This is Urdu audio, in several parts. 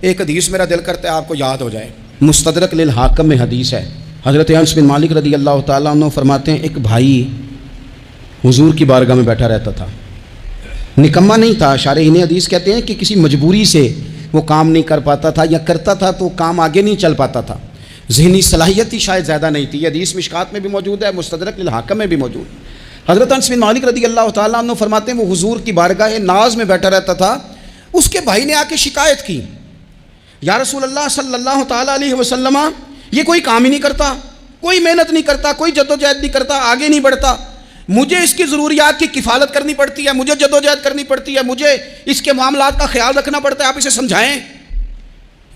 ایک حدیث میرا دل کرتا ہے آپ کو یاد ہو جائے، مستدرک للحاکم میں حدیث ہے۔ حضرت انس بن مالک رضی اللہ تعالیٰ عنہ فرماتے ہیں ایک بھائی حضور کی بارگاہ میں بیٹھا رہتا تھا، نکما نہیں تھا، شارحین حدیث کہتے ہیں کہ کسی مجبوری سے وہ کام نہیں کر پاتا تھا، یا کرتا تھا تو کام آگے نہیں چل پاتا تھا، ذہنی صلاحیت ہی شاید زیادہ نہیں تھی۔ یہ حدیث مشکات میں بھی موجود ہے، مستدرک للحاکم میں بھی موجود۔ حضرت انس بن مالک رضی اللہ تعالیٰ عنہ فرماتے ہیں وہ حضور کی بارگاہ ناز میں بیٹھا رہتا تھا، اس کے بھائی نے آ کے شکایت کی، یا رسول اللہ صلی اللہ تعالیٰ علیہ وسلم، یہ کوئی کام ہی نہیں کرتا، کوئی محنت نہیں کرتا، کوئی جدوجہد نہیں کرتا، آگے نہیں بڑھتا، مجھے اس کی ضروریات کی کفالت کرنی پڑتی ہے، مجھے جدوجہد کرنی پڑتی ہے، مجھے اس کے معاملات کا خیال رکھنا پڑتا ہے، آپ اسے سمجھائیں۔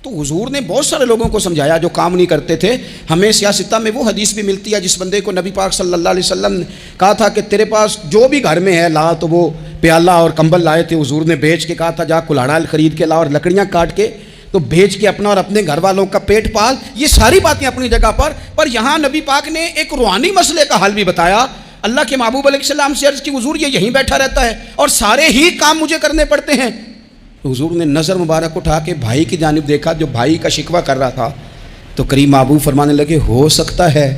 تو حضور نے بہت سارے لوگوں کو سمجھایا جو کام نہیں کرتے تھے۔ ہمیں سیاستہ میں وہ حدیث بھی ملتی ہے جس بندے کو نبی پاک صلی اللہ علیہ وسلم نے کہا تھا کہ تیرے پاس جو بھی گھر میں ہے لا، تو وہ پیالہ اور کمبل لائے تھے، حضور نے بیچ کے کہا تھا جا کلاڑا خرید کے لا اور لکڑیاں کاٹ کے تو بیچ کے اپنا اور اپنے گھر والوں کا پیٹ پال۔ یہ ساری باتیں اپنی جگہ پر یہاں نبی پاک نے ایک روحانی مسئلے کا حل بھی بتایا۔ اللہ کے محبوب علیہ السلام سے عرض کی حضور یہ یہیں بیٹھا رہتا ہے اور سارے ہی کام مجھے کرنے پڑتے ہیں۔ حضور نے نظر مبارک اٹھا کے بھائی کی جانب دیکھا جو بھائی کا شکوہ کر رہا تھا، تو قریب محبوب فرمانے لگے ہو سکتا ہے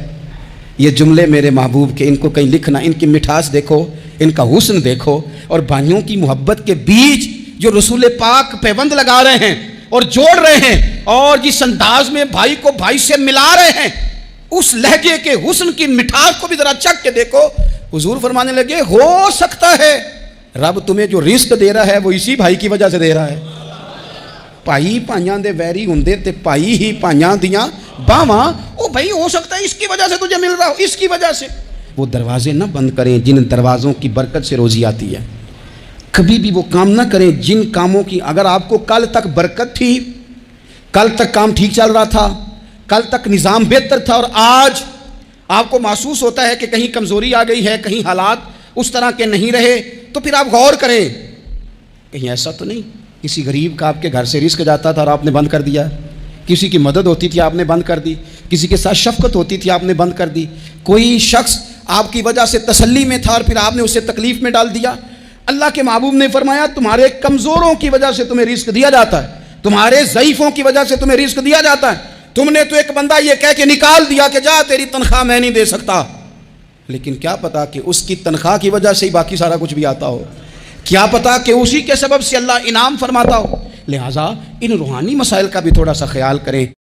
یہ جملے میرے محبوب کے، ان کو کہیں لکھنا، ان کی مٹھاس دیکھو، ان کا حسن دیکھو، اور بھائیوں کی محبت کے بیچ جو رسول پاک پیوند لگا رہے ہیں اور جوڑ رہے ہیں، اور جس انداز میں بھائی کو بھائی سے ملا رہے ہیں، اس لہجے کے حسن کی مٹھاس کو بھی ذرا چکھ کے دیکھو۔ حضور فرمانے لگے ہو سکتا ہے رب تمہیں جو رزق دے رہا ہے وہ اسی بھائی کی وجہ سے دے رہا ہے۔ بھائی پائیاں دے ویری ہوندے تے بھائی ہی پائیاں دیاں باواں، او بھائی ہو سکتا ہے اس کی وجہ سے تجھے مل رہا ہو، اس کی وجہ سے۔ وہ دروازے نہ بند کریں جن دروازوں کی برکت سے روزی آتی ہے، کبھی بھی وہ کام نہ کریں جن کاموں کی اگر آپ کو کل تک برکت تھی، کل تک کام ٹھیک چل رہا تھا، کل تک نظام بہتر تھا، اور آج آپ کو محسوس ہوتا ہے کہ کہیں کمزوری آ گئی ہے، کہیں حالات اس طرح کے نہیں رہے، تو پھر آپ غور کریں کہیں ایسا تو نہیں کسی غریب کا آپ کے گھر سے رزق جاتا تھا اور آپ نے بند کر دیا، کسی کی مدد ہوتی تھی آپ نے بند کر دی، کسی کے ساتھ شفقت ہوتی تھی آپ نے بند کر دی، کوئی شخص آپ کی وجہ سے تسلی میں تھا اور پھر آپ نے اسے تکلیف میں ڈال دیا۔ اللہ کے محبوب نے فرمایا تمہارے کمزوروں کی وجہ سے تمہیں رزق دیا جاتا ہے، تمہارے ضعیفوں کی وجہ سے تمہیں رزق دیا جاتا ہے۔ تم نے تو ایک بندہ یہ کہہ کے نکال دیا کہ جا تیری تنخواہ میں نہیں دے سکتا، لیکن کیا پتا کہ اس کی تنخواہ کی وجہ سے ہی باقی سارا کچھ بھی آتا ہو، کیا پتا کہ اسی کے سبب سے اللہ انعام فرماتا ہو۔ لہٰذا ان روحانی مسائل کا بھی تھوڑا سا خیال کریں۔